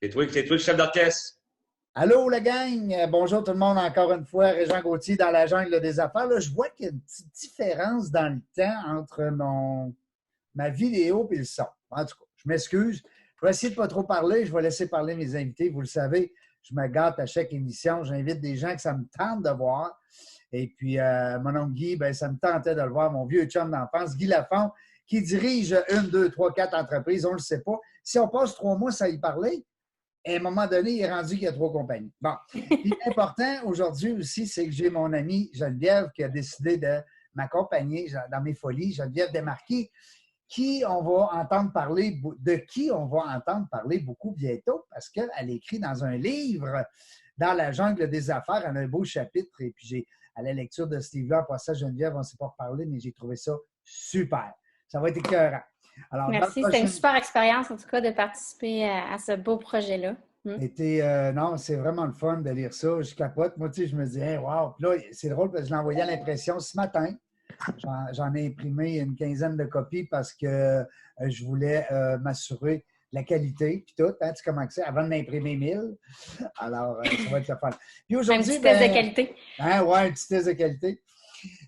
C'est toi le chef d'orchestre. Allô, la gang! Bonjour tout le monde, encore une fois. Régent Gauthier dans la jungle des affaires. Là, je vois qu'il y a une petite différence dans le temps entre ma vidéo et le son. En tout cas, je m'excuse. Je vais essayer de ne pas trop parler. Je vais laisser parler mes invités. Vous le savez, je me gâte à chaque émission. J'invite des gens que ça me tente de voir. Et puis, mon oncle Guy, ben, ça me tentait de le voir, mon vieux chum d'enfance, Guy Lafont, qui dirige 1, 2, 3, 4 entreprises. On ne le sait pas. Si on passe 3 mois sans y parler, à un moment donné, il est rendu qu'il y a 3 compagnies. Bon. Puis l'important aujourd'hui aussi, c'est que j'ai mon amie Geneviève qui a décidé de m'accompagner dans mes folies, Geneviève Desmarquis, de qui on va entendre parler beaucoup bientôt parce qu'elle écrit dans un livre, Dans la jungle des affaires, elle a un beau chapitre. Et puis à la lecture de ce livre-là, pour ça, Geneviève, on ne s'est pas reparlé, mais j'ai trouvé ça super. Ça va être écœurant. Alors, merci, c'était une super expérience en tout cas de participer à ce beau projet-là. Non, c'est vraiment le fun de lire ça. Je capote. Moi, tu sais, je me dis, hey, wow. Puis là, c'est drôle parce que je l'ai envoyé à l'impression ce matin. J'en ai imprimé une quinzaine de copies parce que je voulais m'assurer la qualité, puis tout, hein, tu commences ça, avant de m'imprimer 1000. Alors, ça va être le fun. Puis aujourd'hui, un petit test de qualité. Hein, ouais, un petit test de qualité.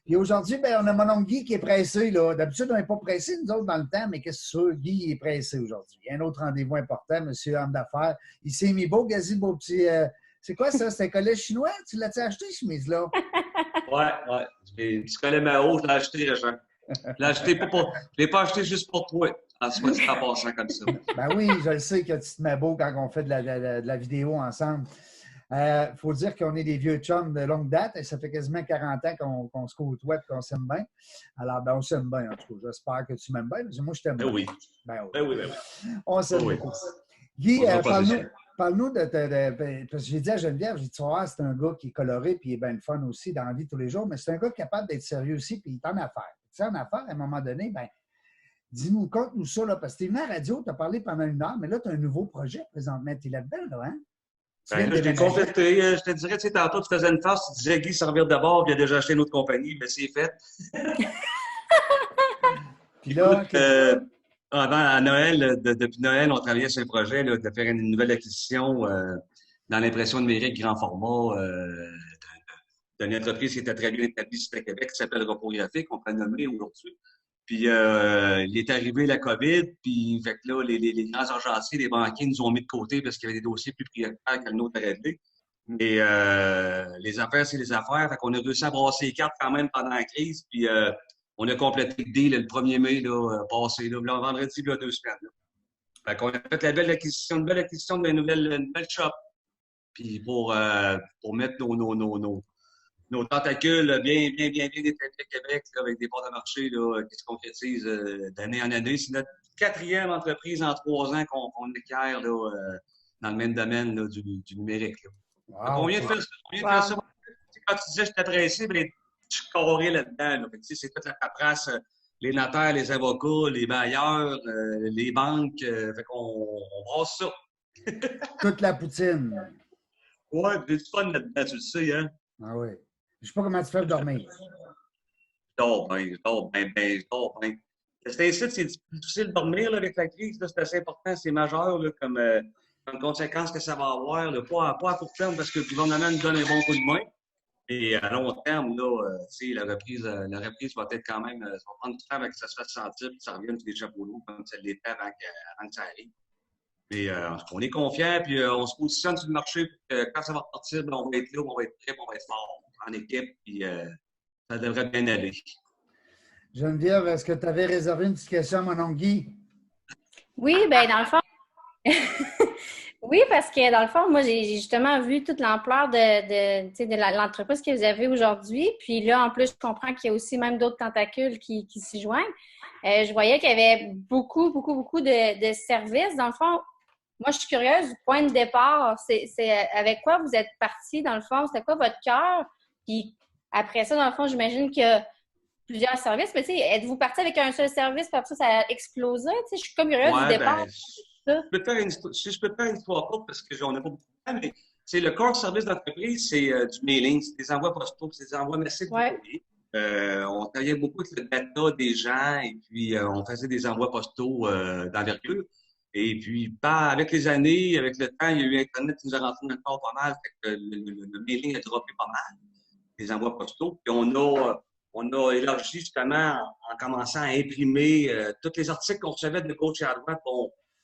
Puis aujourd'hui, on a mon oncle Guy qui est pressé. Là. D'habitude, on n'est pas pressé, nous autres, dans le temps, mais qu'est-ce que c'est? Guy est pressé aujourd'hui. Il y a un autre rendez-vous important, monsieur homme d'affaires. Il s'est mis beau, Gazi, beau petit... c'est quoi ça? C'est un collet chinois? Tu l'as-tu acheté, chemise-là? Ouais. Tu connais ma haut, je l'ai acheté, Régent. Je l'ai pas acheté juste pour toi. En soit dit en passant comme ça. Ben oui, je le sais que tu te mets beau quand on fait de la vidéo ensemble. Il faut dire qu'on est des vieux chums de longue date et ça fait quasiment 40 ans qu'on se côtoie et qu'on s'aime bien. Alors, ben, on s'aime bien, en tout cas. J'espère que tu m'aimes bien, mais moi, je t'aime bien. Oui. Ben oui. On s'aime beaucoup. Guy, parle-nous parce que j'ai dit à Geneviève, j'ai dit, tu vois, c'est un gars qui est coloré puis il est bien le fun aussi dans la vie tous les jours, mais c'est un gars capable d'être sérieux aussi puis il est en affaires. Tu sais, en affaires, à un moment donné, ben, dis-nous, conte-nous ça, là, parce que tu es venu à la radio, tu as parlé pendant 1 heure, mais là, tu as un nouveau projet présentement. Tu es là-dedans, là, hein? Ben, là, je t'ai complété. Je te dirais, tu sais, tantôt, tu faisais une farce, tu disais Guy servir d'abord, puis il a déjà acheté une autre compagnie, mais c'est fait. Puis là, à Noël, depuis Noël, on travaillait sur le projet là, de faire une nouvelle acquisition dans l'impression numérique grand format d'une entreprise qui était très bien établie ici à Québec, qui s'appelle Repos Graphique, on peut le nommer aujourd'hui. Puis, il est arrivé la COVID, puis fait que là, les grands agenciers, les banquiers nous ont mis de côté parce qu'il y avait des dossiers plus prioritaires que le nôtre à régler. Mais les affaires, c'est les affaires. Fait qu'on a réussi à brasser les cartes quand même pendant la crise, puis on a complété le deal le 1er mai là, passé, là, vendredi, il y a 2 semaines. Là. Fait qu'on a fait une belle acquisition de une nouvelle shop. Puis pour mettre nos tentacules bien établis à Québec, là, avec des parts de marché qui se concrétisent d'année en année. C'est notre 4e entreprise en 3 ans qu'on acquiert là, dans le même domaine là, du numérique. Là. Wow, on vient de faire ça. Quand tu disais que j'étais pressé, ben, je suis carré là-dedans. Là. C'est toute la paperasse, les notaires, les avocats, les bailleurs, les banques. Fait qu'on brasse ça. Toute la poutine. Ouais, j'ai du fun là-dedans, tu le sais, hein? Ah oui. Je sais pas comment tu fais pour dormir. Je dors bien. C'est ainsi, c'est difficile de dormir là, avec la crise. C'est assez important, c'est majeur là, comme conséquence que ça va avoir. Là, pas à court terme parce que le gouvernement nous donne un bon coup de main. Et à long terme, là, la reprise va être quand même. Ça va prendre du temps avant que ça se fasse sentir et que ça revienne sur les chapeaux d'eau comme ça l'était avant que ça arrive. Mais on est confiant, puis on se positionne sur le marché. Quand ça va repartir, ben, on va être là, on va être prêt, on va être fort en équipe, puis ça devrait bien aller. Geneviève, est-ce que tu avais réservé une petite question à mon oncle Guy? Oui, bien, dans le fond. Oui, parce que dans le fond, moi, j'ai justement vu toute l'ampleur de l'entreprise que vous avez aujourd'hui. Puis là, en plus, je comprends qu'il y a aussi même d'autres tentacules qui s'y joignent. Je voyais qu'il y avait beaucoup de services. Dans le fond, moi, je suis curieuse du point de départ. C'est avec quoi vous êtes parti, dans le fond? C'était quoi votre cœur? Puis après ça, dans le fond, j'imagine qu'il y a plusieurs services. Mais tu sais, êtes-vous parti avec un seul service, puis après ça a explosé? Tu sais, je suis comme curieuse du départ. Je peux te faire une histoire courte parce qu'on n'a pas beaucoup de temps, mais c'est le core service d'entreprise, c'est du mailing, c'est des envois postaux, c'est des envois massifs de courrier. On travaillait beaucoup avec le data des gens et puis on faisait des envois postaux d'envergure. Et puis, avec les années, avec le temps, il y a eu Internet qui nous a rentré dans le corps pas mal. Fait que le mailing a droppé pas mal, les envois postaux. Puis on a élargi justement en commençant à imprimer tous les articles qu'on recevait de gauche et à droite.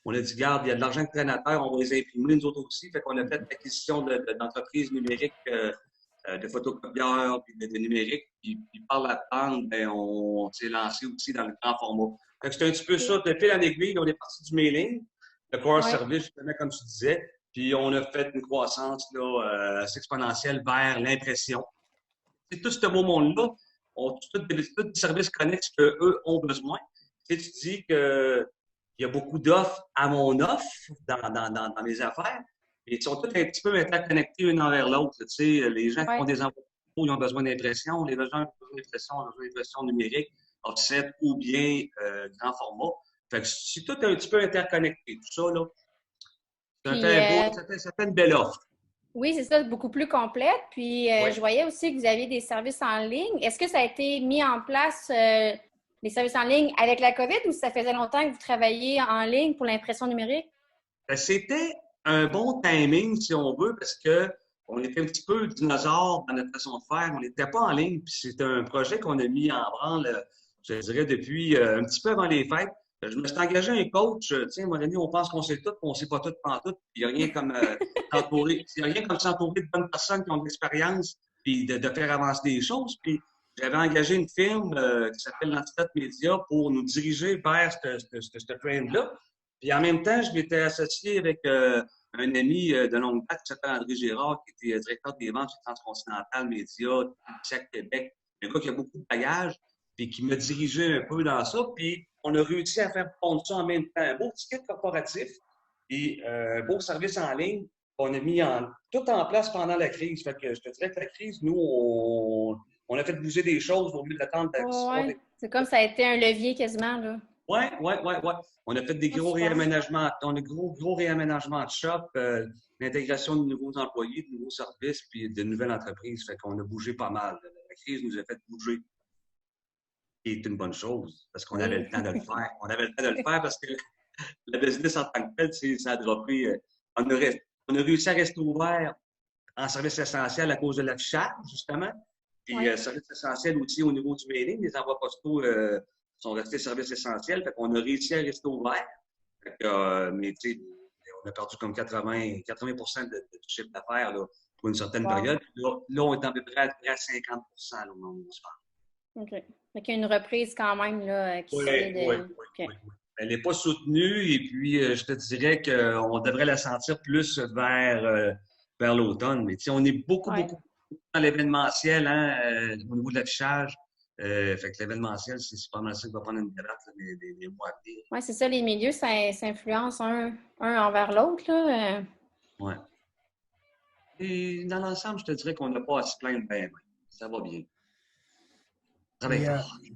On a dit, regarde, il y a de l'argent qui traîne à terre, on va les imprimer, nous autres aussi. Fait qu'on a fait l'acquisition d'entreprises numériques, de photocopieurs, puis de numérique. Puis par la bande, ben, on s'est lancé aussi dans le grand format. Fait que c'était un petit peu ça, de fil en aiguille, on est parti du mailing, le core service, justement, comme tu disais, puis on a fait une croissance là, assez exponentielle vers l'impression. C'est tout ce beau monde-là, tous les services connexes qu'eux ont besoin. Tu sais, tu dis qu'il y a beaucoup d'offres à mon offre dans mes affaires, et ils sont tous un petit peu interconnectés l'un envers l'autre. Tu sais, les gens qui font des emplois, ils ont besoin d'impression, les gens qui ont besoin d'impression ont besoin d'impression numérique, offset ou bien grand format. Fait que c'est tout un petit peu interconnecté, tout ça, là. Ça fait une belle offre. Oui, c'est ça, beaucoup plus complète. Puis, je voyais aussi que vous aviez des services en ligne. Est-ce que ça a été mis en place, les services en ligne, avec la COVID ou ça faisait longtemps que vous travailliez en ligne pour l'impression numérique? C'était un bon timing, si on veut, parce que on était un petit peu dinosaures dans notre façon de faire. On n'était pas en ligne, puis c'est un projet qu'on a mis en branle, je dirais, depuis un petit peu avant les fêtes. Je me suis engagé un coach. Tiens, à un moment donné, on pense qu'on sait tout, puis on ne sait pas tout pantoute. Il n'y a rien comme s'entourer de bonnes personnes qui ont de l'expérience, puis de faire avancer des choses. Puis j'avais engagé une firme qui s'appelle l'Antidote Média pour nous diriger vers ce trend-là. Puis en même temps, je m'étais associé avec un ami de longue date qui s'appelle André Gérard, qui était directeur des ventes chez Transcontinental Média, Public Québec. Un gars qui a beaucoup de bagages, puis qui m'a dirigé un peu dans ça. Puis on a réussi à faire prendre ça en même temps. Un beau ticket corporatif et un beau service en ligne qu'on a mis tout en place pendant la crise. Fait que je te dirais que la crise, nous, on a fait bouger des choses au lieu d'attendre. C'est comme ça a été un levier quasiment, là. Oui. On a fait des gros réaménagements. On a gros réaménagements de shop, l'intégration de nouveaux employés, de nouveaux services, puis de nouvelles entreprises. Fait qu'on a bougé pas mal. La crise nous a fait bouger. Qui est une bonne chose, parce qu'on avait le temps de le faire. On avait le temps de le faire parce que le business en tant que tel, ça a droppé. On a réussi à rester ouvert en service essentiel à cause de l'affichage, justement. Puis service essentiel aussi au niveau du mailing. Les envois postaux sont restés service essentiel. Fait qu'on a réussi à rester ouvert. Fait que, mais tu sais, on a perdu comme 80% de chiffre d'affaires là, pour une certaine période. Puis là, on est à peu près à 50% là, au moment où on se parle. OK. Fait qu'il y a une reprise quand même là, qui se fait de... Oui. Elle n'est pas soutenue et puis je te dirais qu'on devrait la sentir plus vers l'automne. Mais on est beaucoup dans l'événementiel au niveau de l'affichage. Fait que l'événementiel, c'est pas mal ça qui va prendre une date des mois à venir. Oui, c'est ça. Les milieux, ça influence un envers l'autre. Oui. Et dans l'ensemble, je te dirais qu'on n'a pas à se plaindre bien. Ça va bien.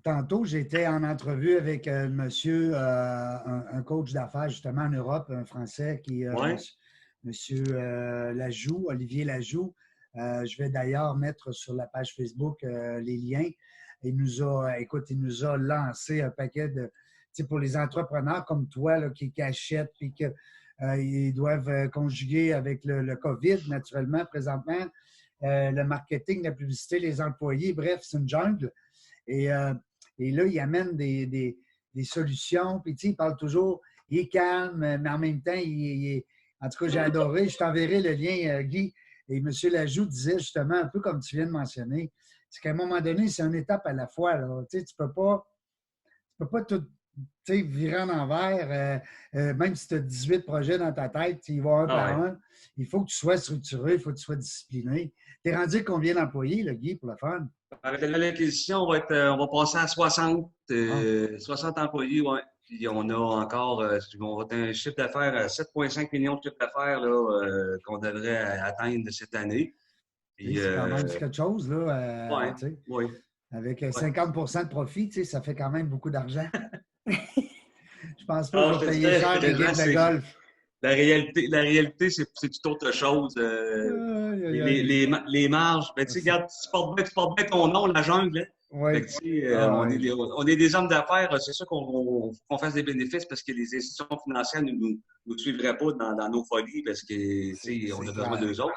Tantôt, j'étais en entrevue avec monsieur, un coach d'affaires justement en Europe, un Français qui monsieur Lajoux, Olivier Lajoux. Je vais d'ailleurs mettre sur la page Facebook les liens. Il nous a lancé un paquet de, pour les entrepreneurs comme toi là, qui achètent et qu'ils doivent conjuguer avec le COVID, naturellement, présentement, le marketing, la publicité, les employés, bref, c'est une jungle. Et là, il amène des solutions. Puis, il parle toujours, il est calme, mais en même temps, en tout cas, j'ai adoré. Je t'enverrai le lien, Guy. Et M. Lajoux disait justement, un peu comme tu viens de mentionner, c'est qu'à un moment donné, c'est une étape à la fois. Là. Tu peux pas tout virer en envers. Même si tu as 18 projets dans ta tête, tu y vas un par un. Il faut que tu sois structuré, il faut que tu sois discipliné. Tu es rendu combien d'employés, là, Guy, pour le fun? Avec l'acquisition, on va passer à 60 employés, oui. Puis on a encore, on va avoir un chiffre d'affaires à 7,5 millions de chiffre d'affaires qu'on devrait atteindre cette année. C'est quand même quelque chose, là. Oui. Avec 50 de profit, ça fait quand même beaucoup d'argent. Je pense pas que je vais payer cher les games de golf. La réalité, c'est tout autre chose. Les marges, ben, tu sais, regarde, tu portes bien ton nom, la jungle. Hein? Oui. Fait que, tu sais, on est des hommes d'affaires. C'est sûr qu'on fasse des bénéfices parce que les institutions financières ne nous suivraient pas dans nos folies parce que, tu sais, on a besoin d'eux autres.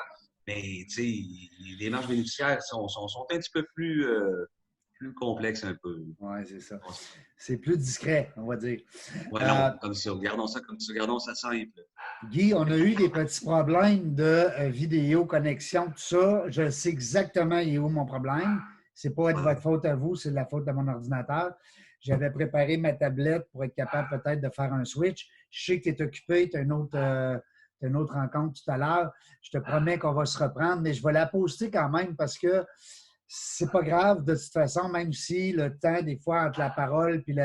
Mais, tu sais, les marges bénéficiaires sont un petit peu plus complexes un peu. Oui, c'est ça. C'est plus discret, on va dire. Oui, non, comme ça. Regardons ça comme ça. Regardons ça simple. Guy, on a eu des petits problèmes de vidéo, connexion, tout ça. Je sais exactement il est où mon problème. C'est pas de votre faute à vous, c'est de la faute de mon ordinateur. J'avais préparé ma tablette pour être capable peut-être de faire un switch. Je sais que tu es occupé, tu as une autre rencontre tout à l'heure. Je te promets qu'on va se reprendre, mais je vais la poster quand même parce que c'est pas grave de toute façon, même si le temps, des fois, entre la parole puis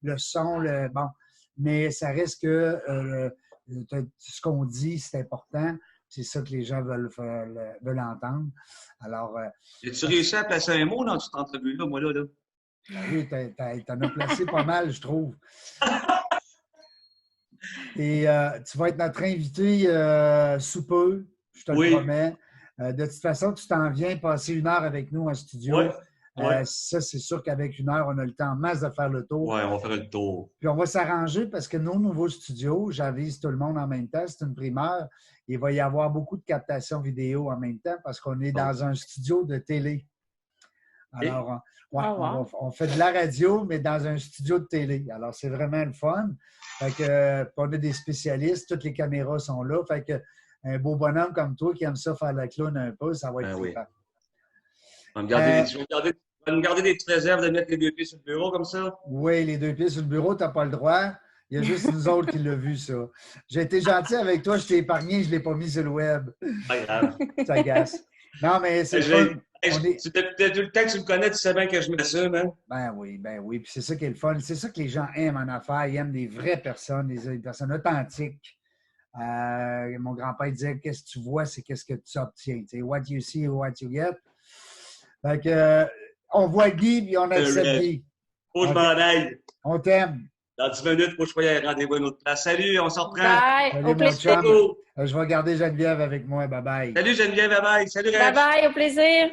le son, bon, mais ça reste que ce qu'on dit, c'est important. C'est ça que les gens veulent entendre. Alors. As-tu réussi à placer un mot dans cette entrevue-là, moi, là? Oui, t'en as placé pas mal, je trouve. Et tu vas être notre invité sous peu, je te le promets. De toute façon, tu t'en viens passer 1 heure avec nous en studio. Ça, c'est sûr qu'avec 1 heure, on a le temps en masse de faire le tour. Oui, on va faire le tour. Puis on va s'arranger parce que nos nouveaux studios, j'avise tout le monde en même temps, c'est une primeur. Il va y avoir beaucoup de captations vidéo en même temps parce qu'on est dans un studio de télé. Alors, on fait de la radio, mais dans un studio de télé. Alors, c'est vraiment le fun. Fait que, on a des spécialistes, toutes les caméras sont là. Fait que un beau bonhomme comme toi qui aime ça faire la clown un peu, ça va être flippant. Tu vas me garder des petites réserves de mettre les 2 pieds sur le bureau comme ça? Oui, les 2 pieds sur le bureau, tu n'as pas le droit. Il y a juste nous autres qui l'ont vu, ça. J'ai été gentil avec toi, je t'ai épargné, je ne l'ai pas mis sur le web. Pas grave. Ça agace. Non, mais c'est fun. Depuis le temps que tu me connais, tu sais bien que je m'assume, hein? Ben oui. Puis c'est ça qui est le fun. C'est ça que les gens aiment en affaires. Ils aiment des vraies personnes, des personnes authentiques. Mon grand-père disait, qu'est-ce que tu vois, c'est qu'est-ce que tu obtiens. T'sais, what you see, what you get. Fait que, on voit Guy, puis on accepte Guy. Faut que je m'en aille. On t'aime. Dans 10 minutes, faut que je sois à rendez-vous à une autre place. Salut, on se reprend. Bye, Salut, au plaisir. Je vais garder Geneviève avec moi. Bye-bye. Salut Geneviève, bye-bye. Salut, Rex. Bye-bye, au plaisir.